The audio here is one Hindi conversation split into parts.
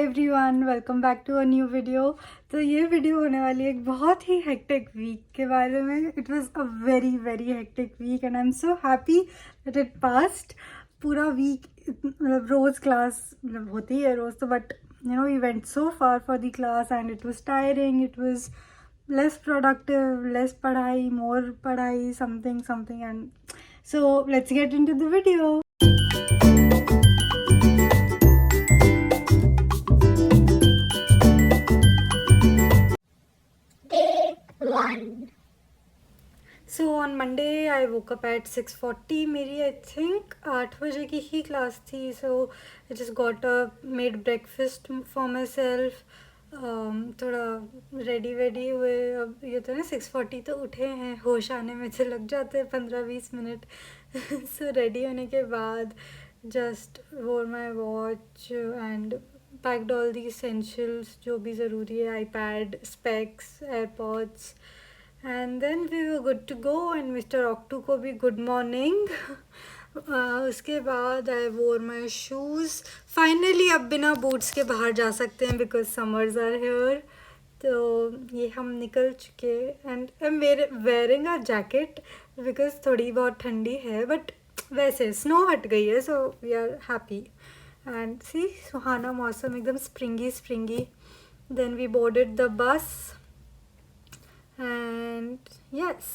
Everyone, welcome back to a new video. तो ये वीडियो होने वाली है एक बहुत ही हेक्टिक वीक के बारे में। It was a very very hectic week and I am so happy that it passed. पूरा वीक मतलब रोज़ क्लास मतलब होती है रोज़ तो, but you know we went so far for the class and it was tiring, it was less productive, less पढ़ाई, मोर पढ़ाई, something something. And so let's get into the video. So on Monday I woke up at 6:40। मेरी आई थिंक 8 बजे की ही क्लास थी। So I just got up, made breakfast for myself, थोड़ा रेडी वेडी हुए। अब ये तो ना 6:40 तो उठे हैं, होश आने में तो लग जाते हैं 15-20 मिनट। सो रेडी होने के बाद just wore my watch and packed all the essentials जो भी ज़रूरी है, iPad, specs, AirPods, and then we were good to go. And mister ऑक्टू को भी गुड मॉर्निंग। उसके बाद आई वोर माई शूज़। फाइनली अब बिना बूट्स के बाहर जा सकते हैं बिकॉज समर्स आर हेयर। तो ये हम निकल चुके and I am wearing a jacket because थोड़ी बहुत ठंडी है, बट वैसे स्नो हट गई है so we are happy. And see सुहाना मौसम, एकदम springy springy. Then we boarded the bus and yes.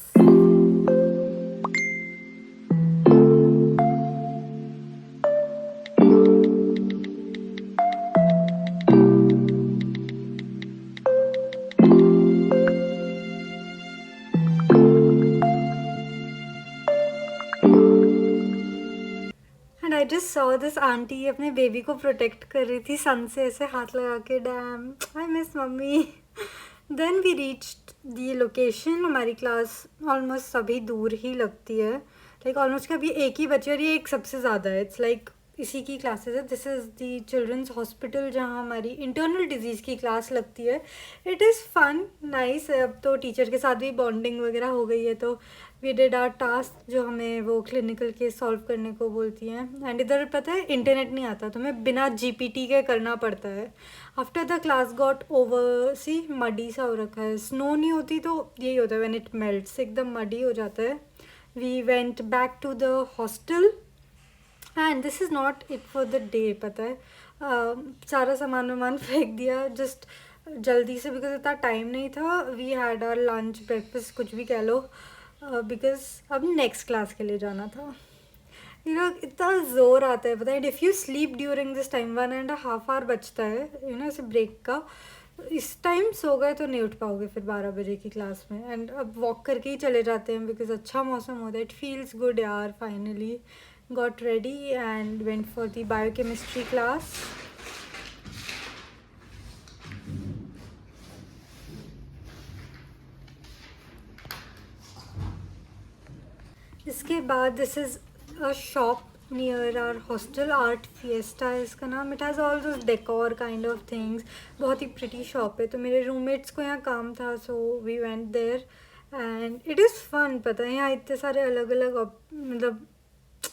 And I just saw this auntie अपने बेबी को प्रोटेक्ट कर रही थी सन से, ऐसे हाथ लगा के। Damn, I miss mummy. Then we reached the location. हमारी क्लास ऑलमोस्ट सभी दूर ही लगती है, लाइक ऑलमोस्ट कभी एक ही बच्चे, और ये एक सबसे ज़्यादा है। इट्स लाइक इसी की क्लासेस है। This is the children's hospital जहाँ हमारी इंटरनल डिजीज़ की क्लास लगती है। It is fun, nice. अब तो टीचर के साथ भी बॉन्डिंग वगैरह हो गई है। तो वी डिड आवर टास्क जो हमें वो क्लिनिकल केस सॉल्व करने को बोलती हैं। एंड इधर पता है इंटरनेट नहीं आता, तो हमें बिना जीपीटी के करना पड़ता है। After the class got over, see muddy सा हो रखा है। स्नो नहीं होती तो यही होता है, व्हेन इट मेल्ट्स एकदम मडी हो जाता है। We went back to the hostel and this is not it for the day. पता है सारा सामान वामान फेंक दिया जस्ट जल्दी से, बिकॉज इतना टाइम नहीं था। We had our lunch breakfast कुछ भी कह लो, बिकॉज अब नेक्स्ट क्लास के लिए जाना था। यू नो इतना ज़ोर आता है, पता है। If you sleep during this time 1.5 hour बचता है यू नो ऐसे ब्रेक का, इस टाइम सो गए तो नहीं उठ पाओगे फिर 12 बजे की क्लास में। एंड अब वॉक करके ही चले जाते हैं बिकॉज अच्छा मौसम होता है। इट फील्स गुड यार। Finally got ready and went for the biochemistry class. इसके बाद this is a shop near our hostel, Art Fiesta है इसका नाम। It has all those decor kind of things. बहुत ही pretty shop है। तो मेरे roommates को यहाँ काम था, so we went there and it is fun। पता है यहाँ इतने सारे अलग अलग मतलब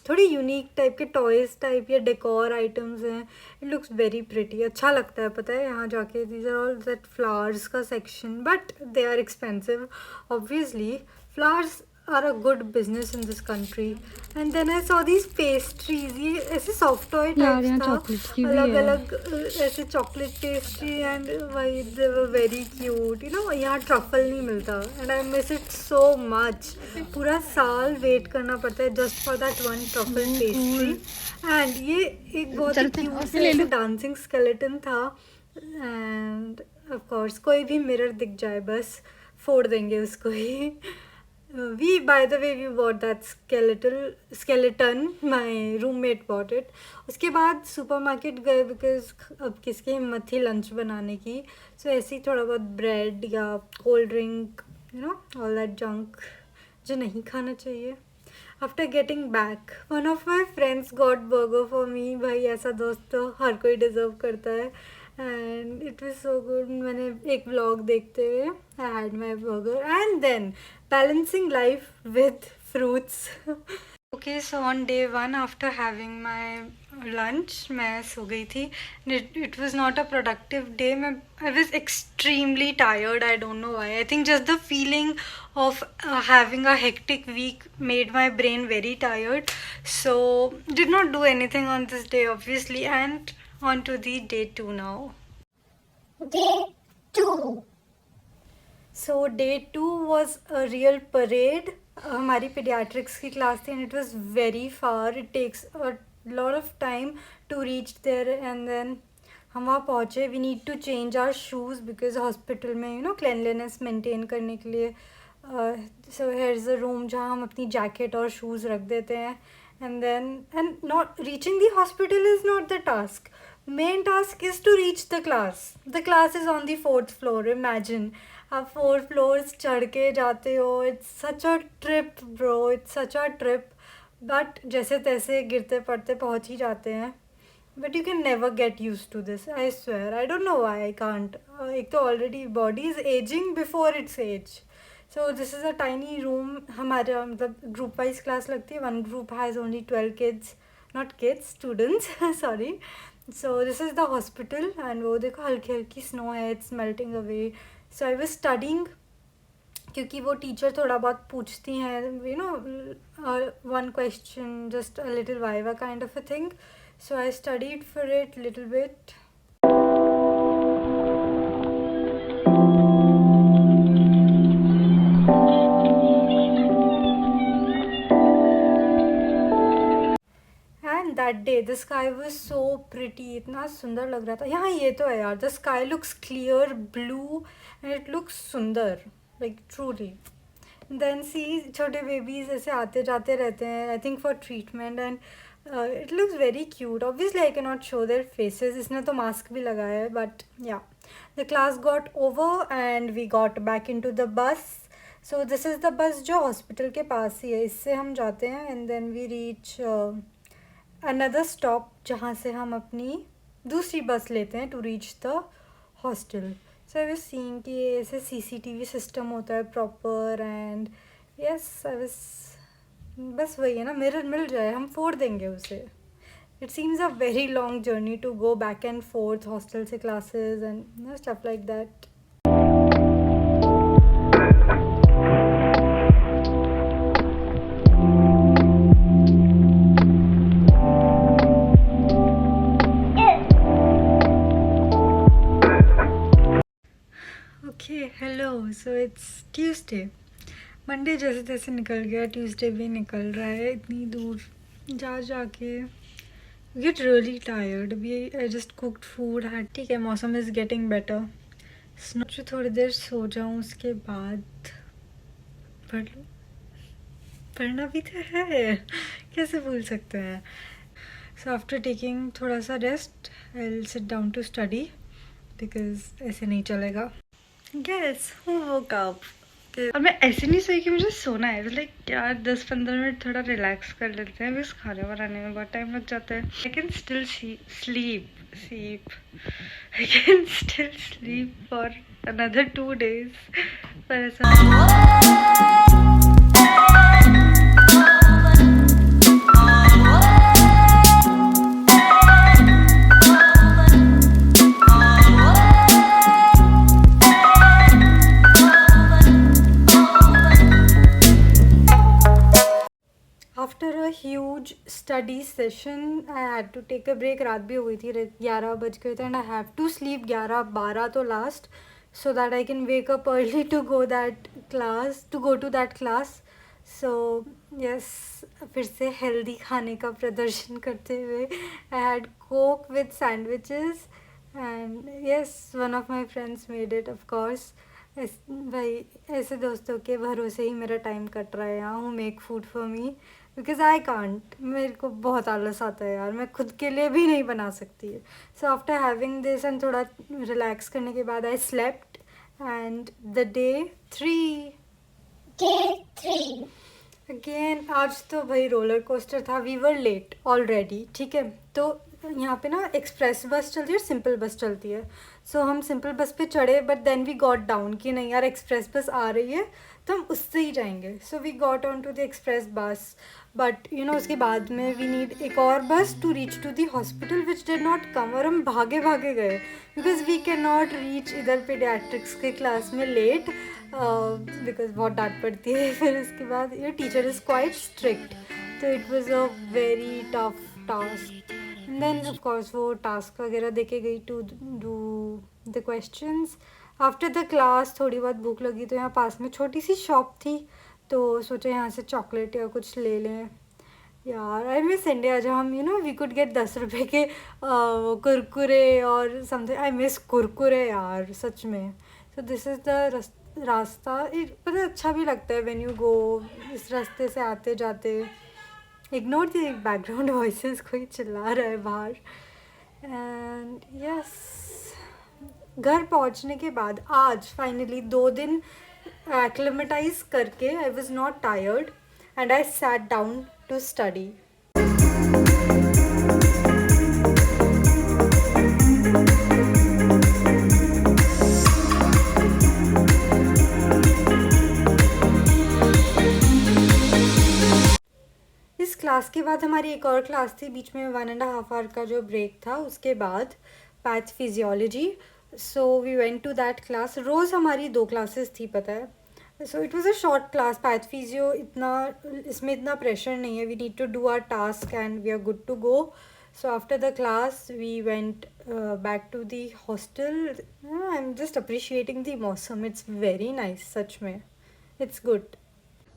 थोड़ी यूनिक टाइप के टॉयज़ टाइप या डेकोर आइटम्स हैं। इट लुक्स वेरी प्रिटी, अच्छा लगता है पता है यहाँ जाके। These are all that flowers का section, but they are expensive obviously. Flowers are a good business in this country. And then I saw these pastries, ये ऐसे सॉफ्ट टॉय टाइप्स था, अलग अलग ऐसे चॉकलेट पेस्ट्री एंड वही they were very cute. You know यहाँ ट्रफल नहीं मिलता and I miss it so much. पूरा साल वेट करना पड़ता है just for that one truffle pastry. And ये एक बहुत ही क्यूट से डांसिंग स्केलेटन था। एंड ऑफ कोर्स कोई भी मिरर दिख जाए बस फोड़ देंगे उसको ही। We, by the way, we bought that skeleton. My roommate bought it. उसके बाद सुपरमार्केट गए बिकॉज अब किसकी हिम्मत थी लंच बनाने की। सो ऐसे ही थोड़ा बहुत ब्रेड या cold drink, you know all that junk जो नहीं खाना चाहिए। After getting back one of my friends got burger for me. भाई ऐसा दोस्त तो हर कोई डिज़र्व करता है। And it was so good. मैंने एक व्लॉग देखते हुए I had my burger and then balancing life with fruits. Okay, so on day 1 after having my lunch, मैं सो गई थी. It was not a productive day. मैं I was extremely tired. I don't know why. I think just the feeling of having a hectic week made my brain very tired, so did not do anything on this day obviously. And on to the day 2 now. Day 2. So day 2 was a real parade. हमारी pediatrics की class थी and it was very far. It takes a lot of time to reach there, and then हम वहाँ पहुँचे. We need to change our shoes because hospital में cleanliness maintain करने के लिए so here's the room जहाँ हम अपनी jacket और shoes रख देते हैं. And not reaching the hospital is not the task. Main task is to reach the class. The class is on the 4th floor. Imagine आप 4 floors चढ़ के जाते हो. It's such a trip bro. It's such a trip. But जैसे तैसे गिरते पड़ते पहुँच ही जाते हैं. But you can never get used to this. I swear. I don't know why I can't. एक तो already body is aging before its age. So this is a tiny room. हमारा मतलब group wise class लगती है. One group has only 12 kids. Not kids, students. Sorry. So this is the hospital and वो देखो हल्की हल्की snow है. It's melting away. So I was studying क्योंकि वो टीचर थोड़ा बहुत पूछती हैं, one question, just a little viva kind of a thing. So I studied for it little bit. And that day the sky was so pretty. इतना सुंदर लग रहा था. यहाँ ये तो है यार, the sky looks clear blue and it looks सुंदर, like truly. Then see छोटे babies ऐसे आते जाते रहते हैं, I think for treatment, and it looks very cute. Obviously I cannot show their faces. इसने तो mask भी लगाया है, but yeah. The class got over and we got back into the bus. So this is the bus जो hospital के पास ही है. इससे हम जाते हैं and then we reach another stop जहाँ से हम अपनी दूसरी बस लेते हैं to reach the hostel. So I was seeing कि ऐसे CCTV system होता है proper, and yes, I was बस वही है ना, मिरर मिल जाए हम फोड़ देंगे उसे. It seems a very long journey to go back and forth hostel से classes and stuff like that. Okay, hello. So it's Tuesday. Monday जैसे तैसे निकल गया, ट्यूसडे भी निकल रहा है. इतनी दूर जा जाके गेट रियली टायर्ड. अभी आई जस्ट कुक्ड फूड है. ठीक है, मौसम इज़ गेटिंग बेटर. सोचो थोड़ी देर सो जाऊँ, उसके बाद पढ़ लूँ. पढ़ना भी तो है, कैसे भूल सकते हैं. सो आफ्टर टेकिंग थोड़ा सा rest I will sit down to study, because ऐसे नहीं चलेगा. Guess who woke up. और मैं ऐसे नहीं सोई कि मुझे सोना है. लाइक यार 10-15 मिनट थोड़ा रिलैक्स कर लेते हैं, बस खाने बनाने में बहुत टाइम लग जाता है. I can still sleep I can still sleep for another 2 days. पर ऐसा after a huge study session I had to take a break. रात भी हो गई थी, 11 बज गए थे, and I have to sleep 11-12 तो last, so that I can wake up early to go to that class. So yes, फिर से हेल्दी खाने का प्रदर्शन करते हुए I had Coke with sandwiches, and yes, one of my friends made it. Of course भाई ऐसे दोस्तों के भरोसे ही मेरा टाइम कट रहा है यहाँ. हूँ make food for me, because I can't. मेरे को बहुत आलस आता है यार, मैं खुद के लिए भी नहीं बना सकती. So after having this and थोड़ा रिलैक्स करने के बाद I slept, and the day 3 again. आज तो भाई रोलर कोस्टर था. We were late already. ठीक है, तो यहाँ पे ना एक्सप्रेस बस चलती है और सिंपल बस चलती है. सो हम सिंपल बस पे चढ़े but then we got down कि नहीं यार एक्सप्रेस बस आ रही है तो हम उससे ही जाएंगे. So we got on to the express bus but you know उसके बाद में वी नीड एक और bus to reach to the hospital which did not come. और हम भागे भागे गए because we can not reach इधर पीडियाट्रिक्स के क्लास में लेट बिकॉज बहुत डांट पड़ती है. फिर उसके बाद your teacher is quite strict तो it was a very tough task. And then of course वो टास्क वगैरह देके गई to do the questions. After the class थोड़ी बहुत भूख लगी तो यहाँ पास में छोटी सी शॉप थी तो सोचा यहाँ से चॉकलेट या कुछ ले लें. यार आई मिस इंडिया जहाँ हम you know we could get 10 रुपये के कुरकुरे और समथिंग. आई मिस कुरकुरे यार सच में. सो दिस इज़ द रास्ता. पता अच्छा भी लगता है व्हेन यू गो इस रास्ते से आते जाते. इग्नोर द बैकग्राउंड वॉइसेस कोई चिल्ला रहा है बाहर. एंड यस घर पहुंचने के बाद आज फाइनली 2 दिन एक्लिमेटाइज करके I was not tired and I sat down to study. इस क्लास के बाद हमारी एक और क्लास थी बीच में 1.5 आवर का जो ब्रेक था उसके बाद path physiology. So we went to that class. रोज़ हमारी 2 क्लासेस थी पता है. So it was a short class. Path physio इतना इसमें इतना प्रेशर नहीं है. We need to do our task and we are good to go. So after the class we went back to the hostel. I am just appreciating the मौसम. इट्स वेरी नाइस सच में. It's good.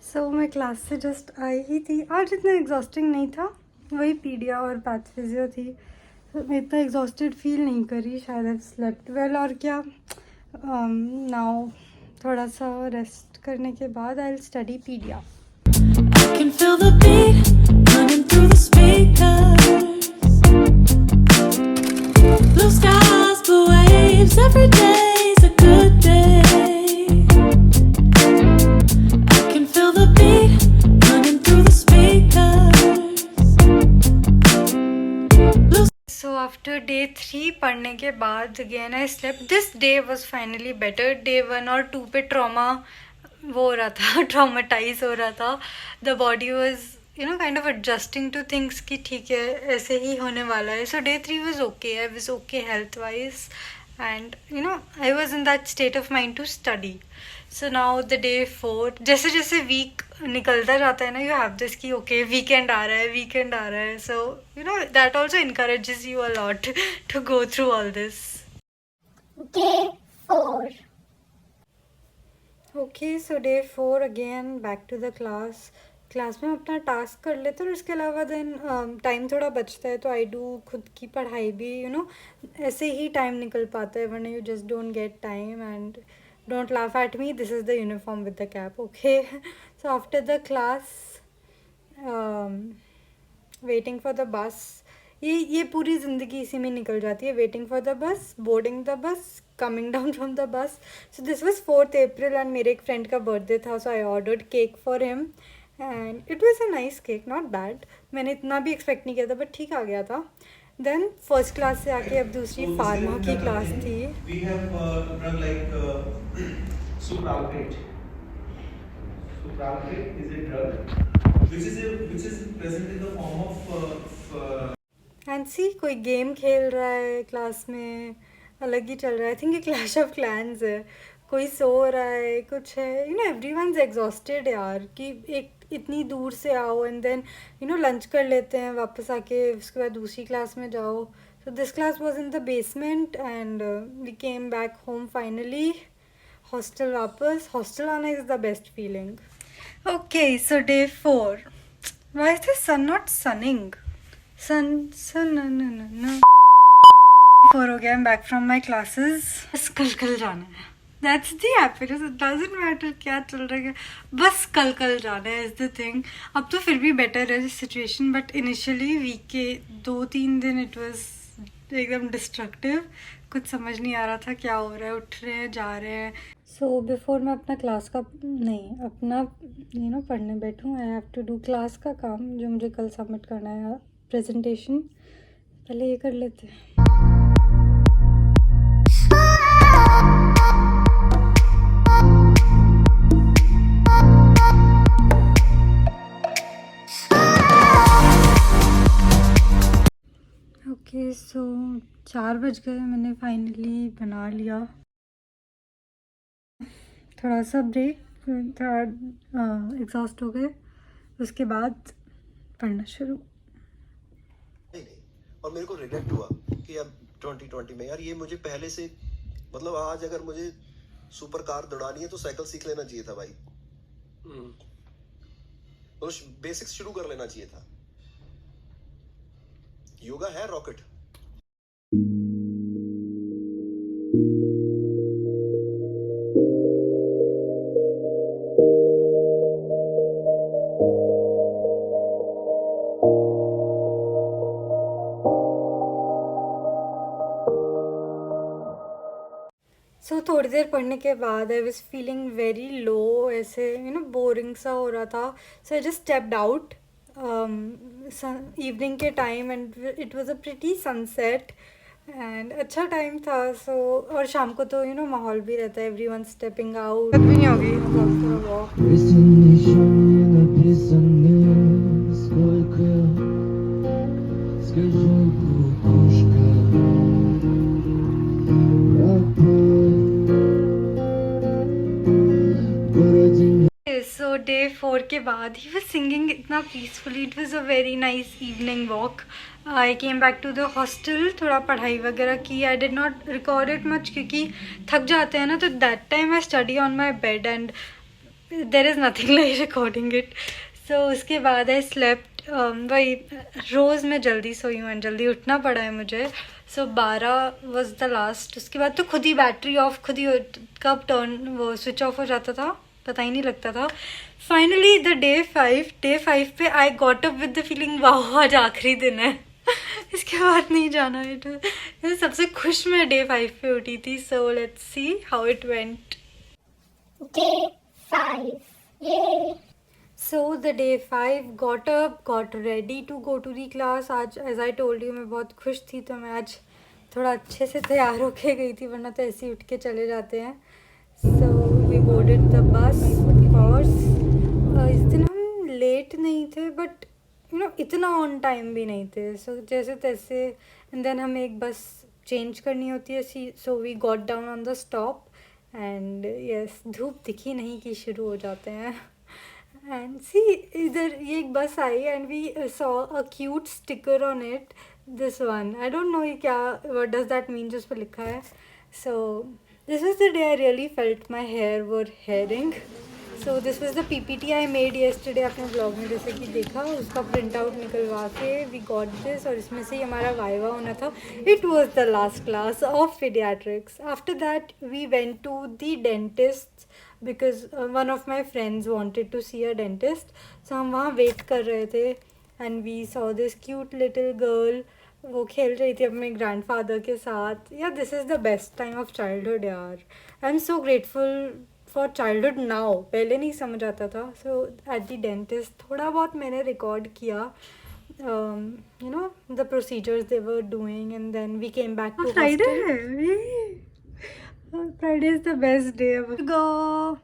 सो मैं क्लास से जस्ट आई ही थी. आज इतना एग्जॉस्टिंग नहीं था. वही पीडिया और पैथ फिजियो थी. मैं इतना एग्जॉस्टेड फील नहीं करी. शायद आई स्लेप्ट वेल और क्या. नाउ थोड़ा सा रेस्ट करने के बाद I will study pedia. I can feel the beat running through the speakers. Blue skies, blue waves, every day's a good day. I can feel the beat running through the speakers. Blue So after day 3 पढ़ने के बाद again I slept. This day was finally better. Day 1 और 2 पे ट्रॉमा वो हो रहा था ट्रॉमेटाइज हो रहा था. The body was you know kind of adjusting to things कि ठीक है ऐसे ही होने वाला है. So day 3 was okay. I was okay health wise and you know I was in that state of mind to study. So now the day 4 जैसे जैसे वीक निकलता जाता है ना यू हैव दिस कि ओके वीकेंड आ रहा है वीकेंड आ रहा है. So you know that also encourages you a lot to go through all this. Okay so day 4 again back to the class. Class में अपना टास्क कर लेते और इसके अलावा देन टाइम थोड़ा बचता है तो आई डू खुद की पढ़ाई भी. यू नो ऐसे ही टाइम निकल पाता है वरना you just don't get time. And don't laugh at me. This is the uniform with the cap. Okay so after the class waiting for the bus. ये पूरी ज़िंदगी इसी में निकल जाती है. Waiting for the bus, boarding the bus, coming down from the bus. So this was 4th April and मेरे एक फ्रेंड का बर्थडे था. So I ordered cake for him and it was a nice cake. Not bad. मैंने इतना भी एक्सपेक्ट नहीं किया था बट ठीक आ गया था. देन फर्स्ट क्लास से आके अब दूसरी फार्मा की क्लास थी. We have drug like sucralfate. Sucralfate is a drug which is present in the form of and see कोई गेम खेल रहा है क्लास में. अलग ही चल रहा है. आई थिंक ये क्लैश ऑफ क्लैंस है. कोई सो रहा है कुछ है. यू नो एवरीवनस एग्जॉस्टेड यार कि एक इतनी दूर से आओ and then you know lunch कर लेते हैं वापस आके उसके बाद दूसरी क्लास में जाओ. So this class was in the basement and we came back home finally. Hostel वापस. हॉस्टल आना is the best feeling. Okay so day 4. Why is the sun not sunning? Sun no. 4 हो गया. I am back from my classes. बस कल जाना है. That's the happiness. It doesn't matter क्या चल रहा है. बस कल जाना है इज़ द थिंग. अब तो फिर भी बेटर है सिचुएशन बट इनिशियली वीक के 2-3 दिन इट वाज एकदम डिस्ट्रक्टिव. कुछ समझ नहीं आ रहा था क्या हो रहा है. उठ रहे हैं जा रहे हैं. सो बिफोर मैं अपना क्लास का नहीं अपना यू नो पढ़ने बैठूँ I have to do class का काम जो मुझे कल सबमिट करना है प्रेजेंटेशन. पहले ये कर लेते हैं। ओके सो 4 बज गए, मैंने फाइनली बना लिया। थोड़ा सा ब्रेक, थोड़ा एग्जॉस्ट हो गए, उसके बाद पढ़ना शुरू। नहीं और मेरे को रिग्रेट हुआ कि अब 2020 में यार ये मुझे पहले से मतलब आज अगर मुझे सुपर कार दौड़ानी है तो साइकिल सीख लेना चाहिए था भाई। तो बेसिक्स शुरू कर लेना चाहिए था। योगा है रॉकेट। सो थोड़ी देर पढ़ने के बाद I was feeling very low, ऐसे बोरिंग सा हो रहा था। So I just stepped out evening के time and it was a pretty sunset and अच्छा टाइम था। सो और शाम को तो माहौल भी रहता है, एवरीवन स्टेपिंग आउट भी नहीं होगी। सो डे 4 के बाद ही वॉज सिंगिंग इतना peacefully, it was a very nice evening walk. I came back to the hostel, थोड़ा पढ़ाई वगैरह की। I did not record it much क्योंकि थक जाते हैं ना, तो that time I study on my bed and there is nothing like recording it. So उसके बाद आई स्लेप्ट, वही रोज़ मैं जल्दी सोई हूँ एंड जल्दी उठना पड़ा है मुझे। सो 12 वॉज द लास्ट। उसके बाद तो खुद ही बैटरी ऑफ, खुद ही कब टर्न वो स्विच ऑफ हो जाता था पता ही नहीं लगता था। फाइनली द डे 5 पे I got up with the feeling वाह आज आखिरी दिन है इसके बाद नहीं जाना है। सबसे खुश मैं डे 5 पे उठी थी। So let's see how it went. Day 5. Yay! So the day 5 got up, got ready to go to the class. आज as I told you मैं बहुत खुश थी, तो मैं आज थोड़ा अच्छे से तैयार होके गई थी, वरना तो ऐसे ही उठ के चले जाते हैं। So we boarded the bus of course. इस दिन हम लेट नहीं थे बट इतना ऑन टाइम भी नहीं थे। सो जैसे तैसे एंड देन हमें एक बस चेंज करनी होती है। So we got down on the stop and yes, धूप दिखी नहीं कि शुरू हो जाते हैं। एंड सी इधर ये एक बस आई and we saw a cute sticker on it, this one. I don't know ये क्या, व्हाट डज दैट मीन जो उस पर लिखा है। So this was the day I really felt my hair were hairing. So this was the PPT I made yesterday, आपने ब्लॉग में जैसे कि देखा, उसका प्रिंट आउट निकलवा के वी गॉट दिस, और इसमें से ही हमारा वाइवा होना था। It was the last class of pediatrics. After that we went to the dentist because one of my friends wanted to see a dentist. So हम वहाँ वेट कर रहे थे and we saw this cute little girl, वो खेल रही थी अपने ग्रैंडफादर के साथ। Yeah this is the best time of childhood यार। I am so grateful for childhood now, पहले नहीं समझ आता था। सो एट द डेंटिस्ट थोड़ा बहुत मैंने रिकॉर्ड किया, the procedures they were doing and then we came back to Friday है। Friday is the best day ever. गो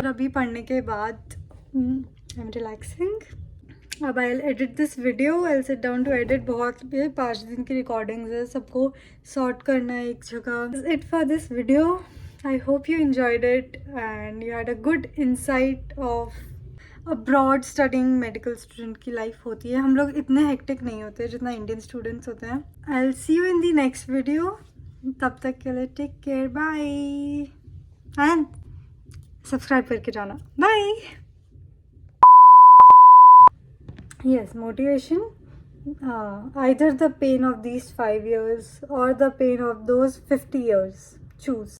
अभी पढ़ने के बाद आई एम रिलैक्सिंग। अब I edit this video, I sit down to edit. बहुत 5 दिन की रिकॉर्डिंग्स है, सबको सॉर्ट करना है एक जगह। It for this video, I hope you enjoyed it and you had a good insight of abroad studying medical student की लाइफ होती है। हम लोग इतने हेक्टिक नहीं होते जितना इंडियन स्टूडेंट्स होते हैं। I will see you in the next video, तब तक के लिए take care, bye and subscribe करके जाना, bye. Yes, motivation Either the pain of these 5 years or the pain of those 50 years. Choose.